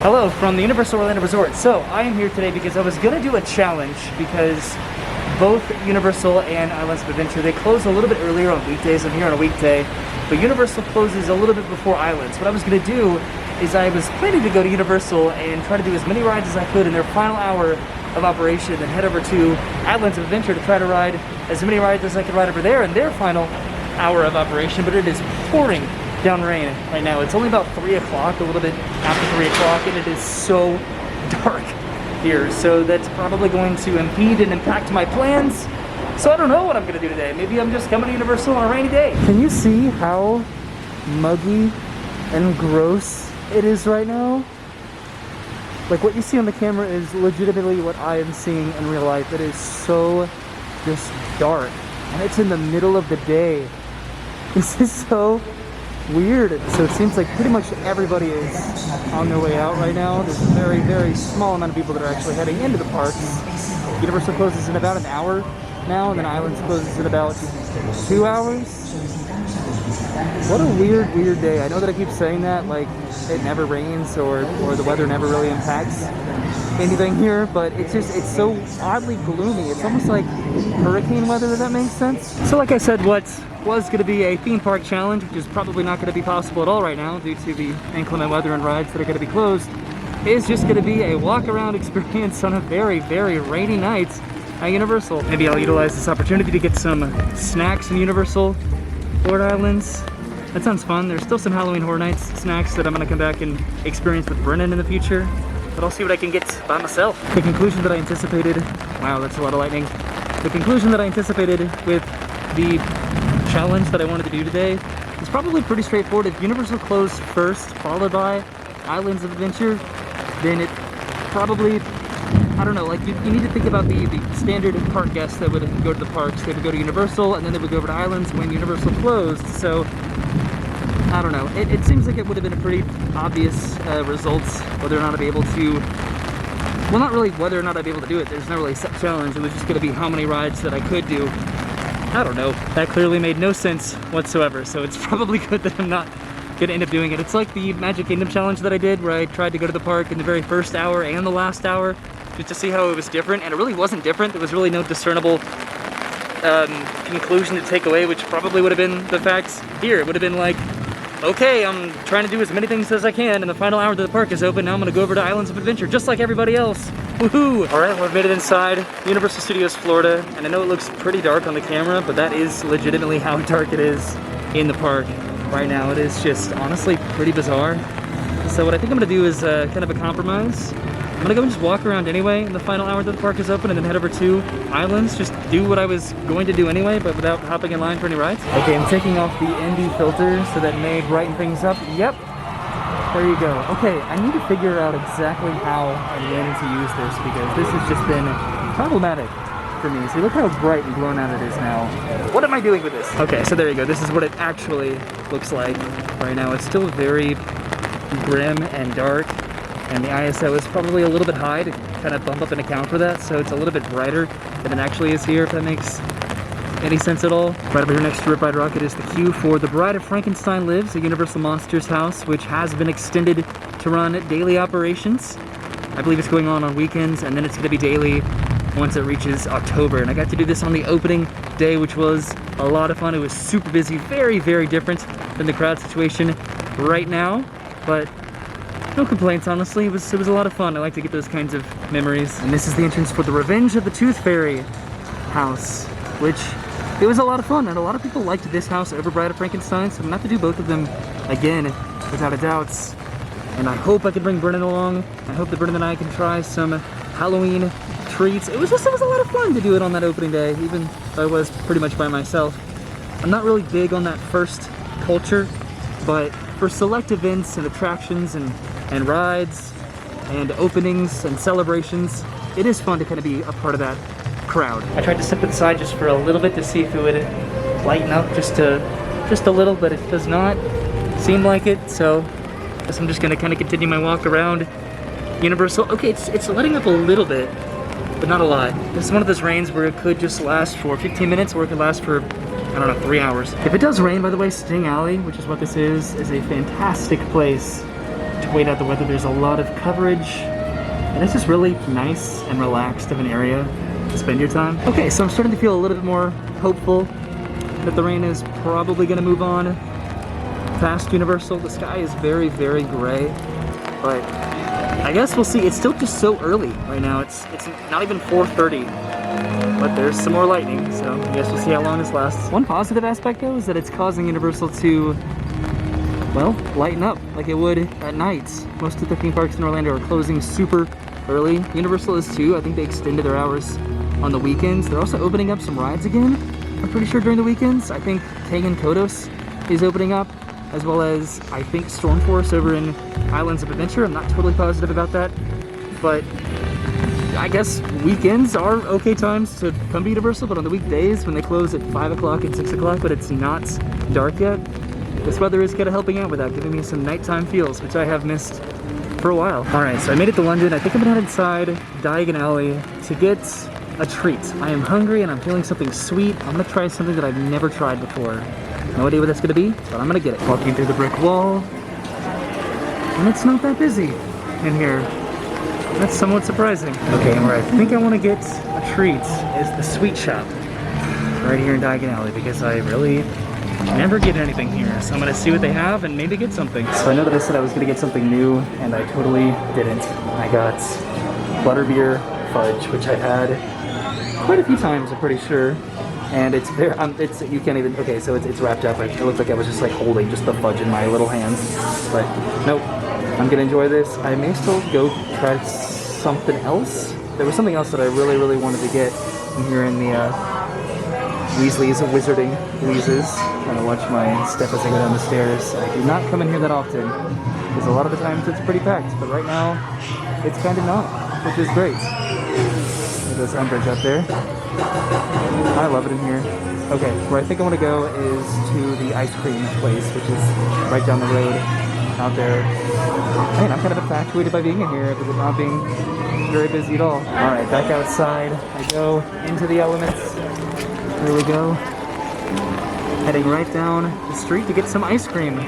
Hello from the Universal Orlando Resort. So I am here today because I was going to do a challenge because both Universal and Islands of Adventure, they close a little bit earlier on weekdays. I'm here on a weekday, but Universal closes a little bit before Islands. What I was going to do is I was planning to go to Universal and try to do as many rides as I could in their final hour of operation, then head over to Islands of Adventure to try to ride as many rides as I could ride over there in their final hour of operation. But it is pouring down rain right now. It's only about 3 o'clock, a little bit after 3 o'clock, and it is so dark here. So that's probably going to impede and impact my plans. So I don't know what I'm gonna do today. Maybe I'm just coming to Universal on a rainy day. Can you see how muggy and gross it is right now? Like, what you see on the camera is legitimately what I am seeing in real life. It is so just dark, and it's in the middle of the day. This is so weird. So it seems like pretty much everybody is on their way out right now. There's a very, very small amount of people that are actually heading into the parks. Universal closes in about an hour now, and then Islands closes in about 2 hours. What a weird, weird day. I know that I keep saying that, like it never rains or the weather never really impacts anything here, but it's so oddly gloomy. It's almost like hurricane weather, if that makes sense. So like I said, what was going to be a theme park challenge, which is probably not going to be possible at all right now due to the inclement weather and rides that are going to be closed, is just going to be a walk around experience on a very, very rainy night at Universal. Maybe I'll utilize this opportunity to get some snacks in Universal Florida Islands. That sounds fun. There's still some Halloween Horror Nights snacks that I'm going to come back and experience with Brennan in the future, but I'll see what I can get by myself. The conclusion that I anticipated, wow, that's a lot of lightning. The conclusion that I anticipated with the challenge that I wanted to do today is probably pretty straightforward. If Universal closed first, followed by Islands of Adventure, then it probably, I don't know, like you need to think about the standard park guests that would go to the parks. They would go to Universal and then they would go over to Islands when Universal closed. So I don't know, it seems like it would have been a pretty obvious results whether or not I'd be able to, well, not really whether or not I'd be able to do it. There's not really a set challenge. It was just going to be how many rides that I could do. I don't know. That clearly made no sense whatsoever, so it's probably good that I'm not going to end up doing it. It's like the Magic Kingdom challenge that I did, where I tried to go to the park in the very first hour and the last hour, just to see how it was different, and it really wasn't different. There was really no discernible conclusion to take away, which probably would have been the facts here. It would have been like, okay, I'm trying to do as many things as I can, and the final hour that the park is open, now I'm going to go over to Islands of Adventure, just like everybody else. Woohoo! Alright, we've made it inside Universal Studios Florida, and I know it looks pretty dark on the camera, but that is legitimately how dark it is in the park right now. It is just, honestly, pretty bizarre. So what I think I'm going to do is kind of a compromise. I'm going to go and just walk around anyway in the final hour that the park is open, and then head over to Islands, just do what I was going to do anyway, but without hopping in line for any rides. Okay, I'm taking off the ND filter, so that may brighten things up. Yep. There you go. Okay, I need to figure out exactly how and when to use this, because this has just been problematic for me. See, look how bright and blown out it is now. What am I doing with this? Okay, so there you go. This is what it actually looks like right now. It's still very grim and dark, and the ISO is probably a little bit high to kind of bump up and account for that, so it's a little bit brighter than it actually is here, if that makes any sense at all. Right over here next to Rip Ride Rocket is the queue for The Bride of Frankenstein Lives, a Universal Monsters house, which has been extended to run daily operations. I believe it's going on weekends, and then it's going to be daily once it reaches October. And I got to do this on the opening day, which was a lot of fun. It was super busy, very, very different than the crowd situation right now, but no complaints, honestly. It was a lot of fun. I like to get those kinds of memories. And this is the entrance for the Revenge of the Tooth Fairy house, which it was a lot of fun, and a lot of people liked this house over Bride of Frankenstein, so I'm gonna have to do both of them again, without a doubt. And I hope I can bring Brennan along. I hope that Brennan and I can try some Halloween treats. It was a lot of fun to do it on that opening day, even though I was pretty much by myself. I'm not really big on that first culture, but for select events and attractions and rides and openings and celebrations, it is fun to kind of be a part of that crowd. I tried to step inside just for a little bit to see if it would lighten up just a little, but it does not seem like it, so I guess I'm just gonna kind of continue my walk around Universal. Okay, it's letting up a little bit, but not a lot. This is one of those rains where it could just last for 15 minutes or it could last for, I don't know, 3 hours. If it does rain, by the way, Sting Alley, which is what this is a fantastic place to wait out the weather. There's a lot of coverage, and it's just really nice and relaxed of an area to spend your time. Okay, so I'm starting to feel a little bit more hopeful that the rain is probably going to move on past Universal. The sky is very, very gray, but I guess we'll see. It's still just so early right now. It's not even 4:30, but there's some more lightning, so I guess we'll see how long this lasts. One positive aspect though is that it's causing Universal to, well, lighten up like it would at night. Most of the theme parks in Orlando are closing super early. Universal is too. I think they extended their hours on the weekends. They're also opening up some rides again, I'm pretty sure, during the weekends. I think Kangen Kodos is opening up, as well as I think Storm Force over in Islands of Adventure. I'm not totally positive about that, but I guess weekends are okay times to come to Universal, but on the weekdays when they close at 5 o'clock and 6 o'clock, but it's not dark yet, this weather is kind of helping out with that, giving me some nighttime feels, which I have missed for a while. All right, so I made it to London. I think I'm gonna head inside Diagon Alley to get a treat. I am hungry and I'm feeling something sweet. I'm gonna try something that I've never tried before. No idea what that's gonna be, but I'm gonna get it. Walking through the brick wall, and it's not that busy in here. That's somewhat surprising. Okay, and where I think I want to get a treat is the sweet shop right here in Diagon Alley, because I really never get anything here. So I'm gonna see what they have and maybe get something. So I know that I said I was gonna get something new, and I totally didn't. I got Butterbeer Fudge, which I've had quite a few times, I'm pretty sure. And it's very, you can't even, okay, so it's wrapped up. It looks like I was just like holding just the fudge in my little hands. But nope, I'm gonna enjoy this. I may still go try something else. There was something else that I really, really wanted to get in here in the Weasley's Wizarding Wheezes. Trying to watch my step as I go down the stairs. I do not come in here that often, because a lot of the times it's pretty packed, but right now it's kind of not, which is great. There's Umbridge up there. I love it in here. Okay, where I think I want to go is to the ice cream place, which is right down the road out there. Man, I'm kind of infatuated by being in here because it's not being very busy at all. Alright, back outside I go into the elements. There we go. Heading right down the street to get some ice cream,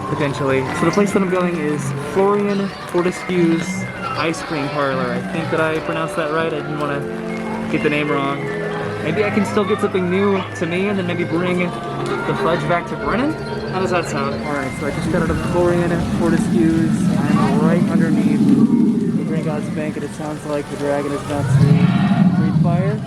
potentially. So the place that I'm going is Florian Fortescue's Ice Cream Parlor. I think that I pronounced that right. I didn't want to get the name wrong. Maybe I can still get something new to me and then maybe bring the fudge back to Brennan? How does that sound? Alright, so I just got out of Florian Fortescue's. I'm right underneath the Gringotts Bank, and it sounds like the dragon is about to breathe fire.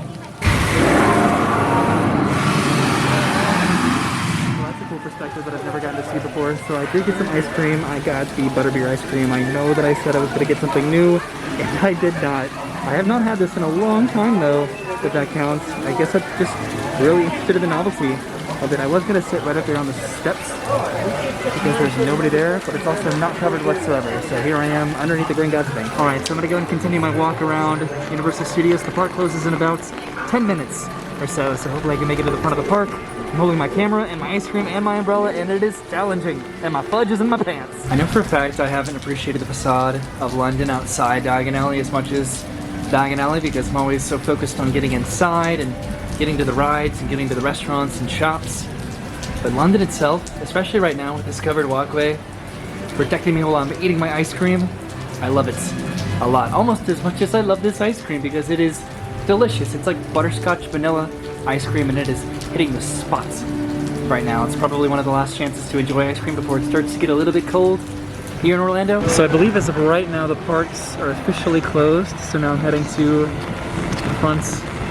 Well, that's a cool perspective that I've never gotten to see before. So I did get some ice cream. I got the Butterbeer ice cream. I know that I said I was going to get something new, and I did not. I have not had this in a long time though, if that counts. I guess I'm just really interested in the novelty of it. I was going to sit right up there on the steps because there's nobody there, but it's also not covered whatsoever. So here I am underneath the Gringotts Bank. Alright, so I'm going to go and continue my walk around Universal Studios. The park closes in about 10 minutes or so hopefully I can make it to the front of the park. I'm holding my camera and my ice cream and my umbrella, and it is challenging, and my fudge is in my pants. I know for a fact I haven't appreciated the facade of London outside Diagon Alley as much as Diagon Alley, because I'm always so focused on getting inside and getting to the rides and getting to the restaurants and shops. But London itself, especially right now with this covered walkway protecting me while I'm eating my ice cream, I love it a lot. Almost as much as I love this ice cream, because it is delicious. It's like butterscotch vanilla ice cream, and it is hitting the spots right now. It's probably one of the last chances to enjoy ice cream before it starts to get a little bit cold here in Orlando. So I believe as of right now the parks are officially closed, so now I'm heading to the front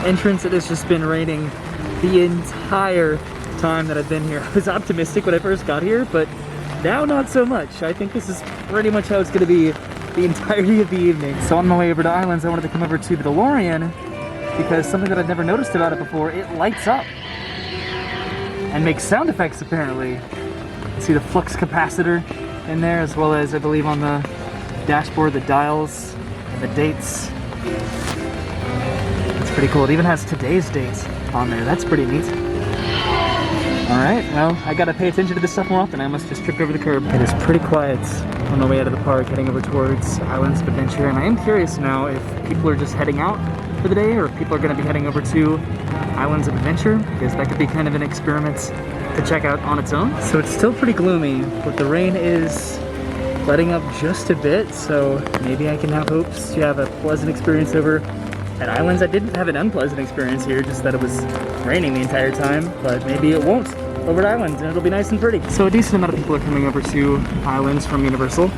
entrance. It has just been raining the entire time that I've been here. I was optimistic when I first got here, but now not so much. I think this is pretty much how it's going to be the entirety of the evening. So on my way over to Islands, I wanted to come over to the DeLorean because something that I've never noticed about it before, it lights up and makes sound effects apparently. See the flux capacitor in there, as well as I believe on the dashboard the dials and the dates. It's pretty cool. It even has today's date on there. That's pretty neat. Alright, well, I gotta pay attention to this stuff more often. I must just trip over the curb. It is pretty quiet on the way out of the park, heading over towards Islands of Adventure, and I am curious now if people are just heading out for the day or if people are gonna be heading over to Islands of Adventure, because that could be kind of an experiment to check out on its own. So it's still pretty gloomy, but the rain is letting up just a bit, so maybe I can have hopes to have a pleasant experience over at Islands. I didn't have an unpleasant experience here, just that it was raining the entire time, but maybe it won't over at Islands and it'll be nice and pretty. So a decent amount of people are coming over to Islands from Universal.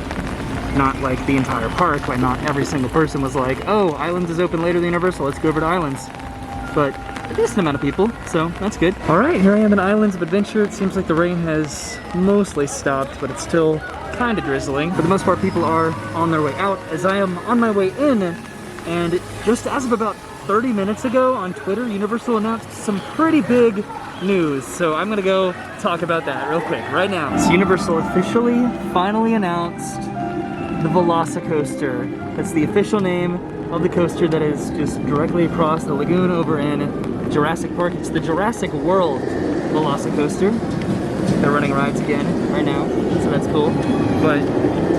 Not like the entire park, like not every single person was like, oh, Islands is open later than Universal, let's go over to Islands. But a decent amount of people, so that's good. All right, here I am in Islands of Adventure. It seems like the rain has mostly stopped, but it's still kind of drizzling. For the most part, people are on their way out as I am on my way in. And just as of about 30 minutes ago on Twitter, Universal announced some pretty big news. So I'm gonna go talk about that real quick right now. So Universal officially finally announced the Velocicoaster. That's the official name of the coaster that is just directly across the lagoon over in Jurassic Park. It's the Jurassic World Velocicoaster. They're running rides again right now, so that's cool. But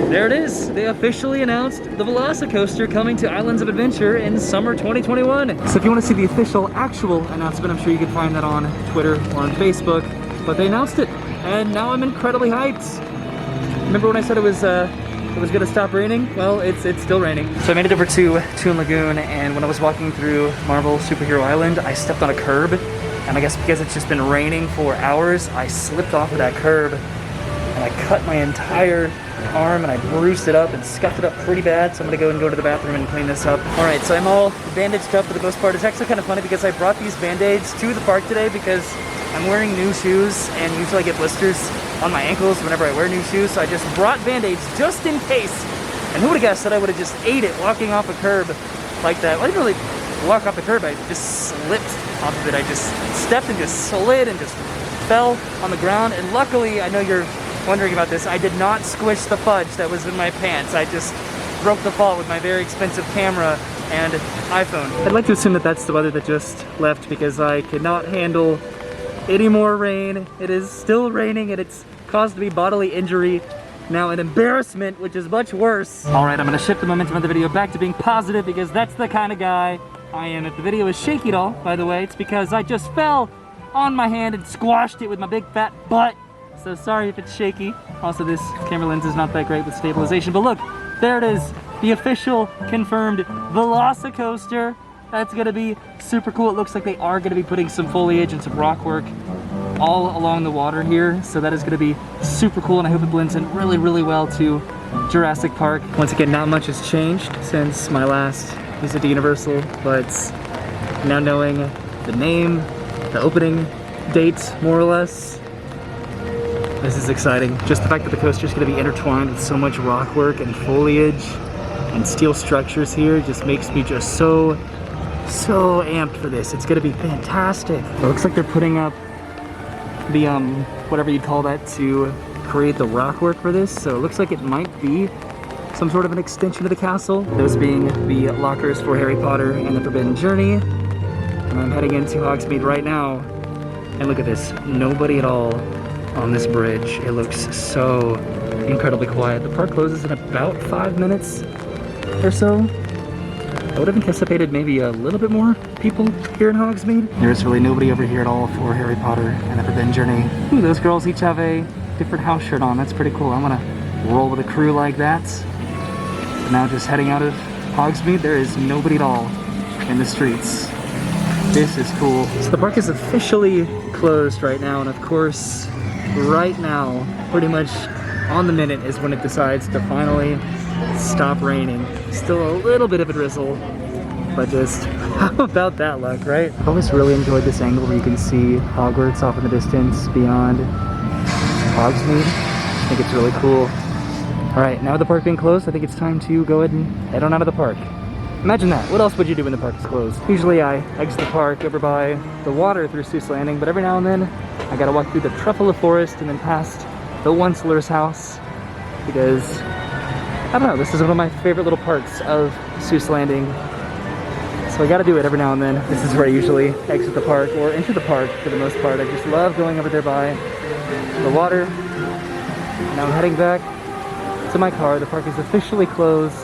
there it is. They officially announced the Velocicoaster coming to Islands of Adventure in summer 2021. So if you want to see the official, actual announcement, I'm sure you can find that on Twitter or on Facebook. But they announced it, and now I'm incredibly hyped. Remember when I said it was gonna stop raining? Well, it's still raining. So I made it over to Toon Lagoon, and when I was walking through Marvel Superhero Island, I stepped on a curb, and I guess because it's just been raining for hours, I slipped off of that curb, and I cut my entire arm, and I bruised it up and scuffed it up pretty bad, so I'm gonna go to the bathroom and clean this up. All right, so I'm all bandaged up for the most part. It's actually kind of funny because I brought these Band-Aids to the park today because I'm wearing new shoes, and usually I get blisters on my ankles whenever I wear new shoes, so I just brought Band-Aids just in case. And who would have guessed that I would have just ate it walking off a curb like that? Well, I didn't really walk off the curb, I just slipped off of it. I just stepped and just slid and just fell on the ground, and luckily, I know you're wondering about this, I did not squish the fudge that was in my pants. I just broke the fall with my very expensive camera and iPhone. I'd like to assume that that's the weather that just left because I could not handle any more rain. It is still raining and it's caused me bodily injury, now an embarrassment, which is much worse. All right, I'm gonna shift the momentum of the video back to being positive because that's the kind of guy I am. If the video is shaky at all, by the way, it's because I just fell on my hand and squashed it with my big fat butt. So sorry if it's shaky. Also, this camera lens is not that great with stabilization, but look, there it is, the official confirmed Velocicoaster. That's gonna be super cool. It looks like they are gonna be putting some foliage and some rock work all along the water here, so that is gonna be super cool, and I hope it blends in really, really well to Jurassic Park. Once again, not much has changed since my last visit to Universal, but now knowing the name, the opening date, more or less, this is exciting. Just the fact that the coaster is going to be intertwined with so much rock work and foliage and steel structures here just makes me just so amped for this. It's going to be fantastic. It looks like they're putting up the, whatever you'd call that, to create the rock work for this. So it looks like it might be some sort of an extension of the castle. Those being the lockers for Harry Potter and the Forbidden Journey. And I'm heading into Hogsmeade right now. And look at this, nobody at all on this bridge. It looks so incredibly quiet. The park closes in about 5 minutes or so. I would have anticipated maybe a little bit more people here in Hogsmeade. There's really nobody over here at all for Harry Potter and the Forbidden Journey. Ooh, those girls each have a different house shirt on. That's pretty cool. I'm gonna roll with a crew like that. But now just heading out of Hogsmeade, there is nobody at all in the streets. This is cool. So the park is officially closed right now, and of course, right now, pretty much on the minute is when it decides to finally stop raining. Still a little bit of a drizzle, but just how about that luck, right? I've always really enjoyed this angle where you can see Hogwarts off in the distance beyond Hogsmeade. I think it's really cool. All right, now with the park being closed, I think it's time to go ahead and head on out of the park. Imagine that. What else would you do when the park is closed? Usually I exit the park over by the water through Seuss Landing, but every now and then I gotta walk through the Truffula Forest and then past the Onceler's house because, I don't know, this is one of my favorite little parts of Seuss Landing. So I gotta do it every now and then. This is where I usually exit the park or enter the park for the most part. I just love going over there by the water. And now I'm heading back to my car. The park is officially closed.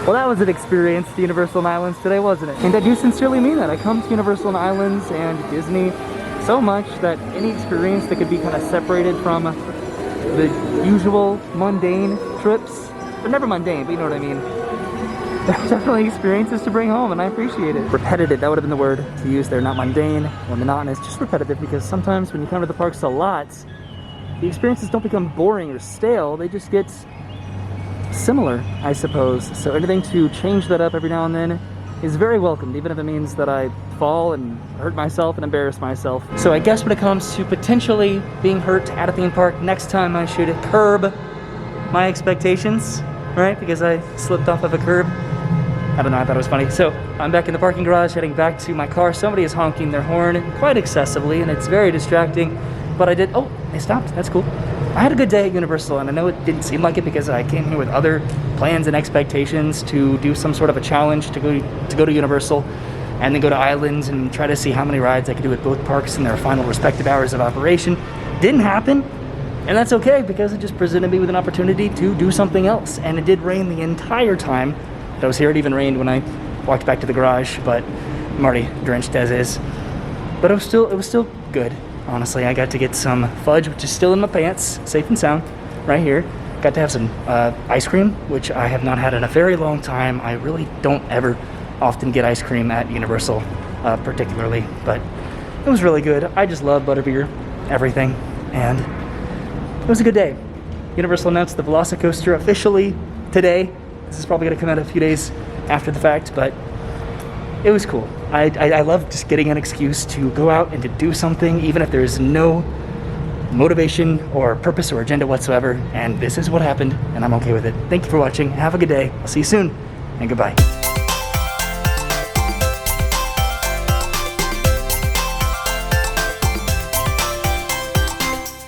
Well, that was an experience to Universal and Islands today, wasn't it? And I do sincerely mean that. I come to Universal and Islands and Disney so much that any experience that could be kind of separated from the usual mundane trips. They're never mundane, but you know what I mean. They're definitely experiences to bring home, and I appreciate it. Repetitive, that would have been the word to use there, not mundane or monotonous, just repetitive, because sometimes when you come to the parks a lot, the experiences don't become boring or stale, they just get similar, I suppose. So anything to change that up every now and then is very welcomed, even if it means that I fall and hurt myself and embarrass myself. So I guess when it comes to potentially being hurt at a theme park, next time I should curb my expectations, right? Because I slipped off of a curb. I don't know, I thought it was funny. So I'm back in the parking garage, heading back to my car. Somebody is honking their horn quite excessively, and it's very distracting. But I did, oh, they stopped, that's cool. I had a good day at Universal, and I know it didn't seem like it because I came here with other plans and expectations to do some sort of a challenge to go to Universal and then go to Islands and try to see how many rides I could do at both parks in their final respective hours of operation. Didn't happen, and that's okay because it just presented me with an opportunity to do something else. And it did rain the entire time that I was here. It even rained when I walked back to the garage, but I'm already drenched as is. But it was still good. Honestly, I got to get some fudge, which is still in my pants, safe and sound, right here. Got to have some ice cream, which I have not had in a very long time. I really don't ever often get ice cream at Universal, particularly, but it was really good. I just love Butterbeer, everything, and it was a good day. Universal announced the Velocicoaster officially today. This is probably going to come out a few days after the fact, but it was cool. I love just getting an excuse to go out and to do something, even if there's no motivation or purpose or agenda whatsoever. And this is what happened, and I'm okay with it. Thank you for watching. Have a good day. I'll see you soon, and goodbye.